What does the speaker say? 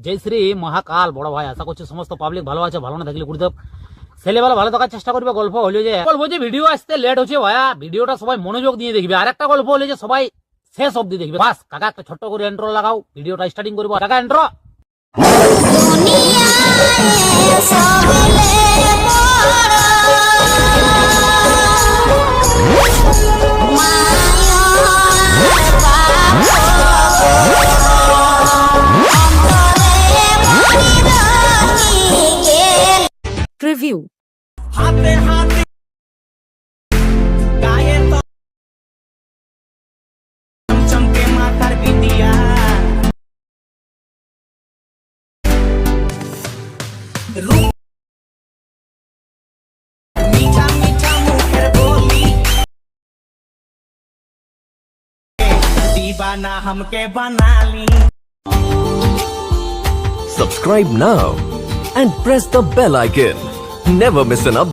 জয় শ্রী মহাকাল বড় ভাই, আশা করছি সমস্ত পাবলিক ভালো আছে। ভালো না থাকলে গুরুদেব ছেলেবেলা ভালো থাকার চেষ্টা করবে। গল্প হলো যে ভিডিও আসতে লেট হচ্ছে ভাইয়া, ভিডিওটা সবাই মনোযোগ দিয়ে দেখবে। আর একটা গল্প হলো যে সবাই শেষ অব্দি দেখবে। বাস কাকা একটা ছোট্ট করে ইন্ট্রো লাগাও, ভিডিওটা স্টার্টিং করবো। কাকা ইন্ট্রো। Review. दीवाना हमके बना ली। Subscribe now and press the bell icon. Never miss an update.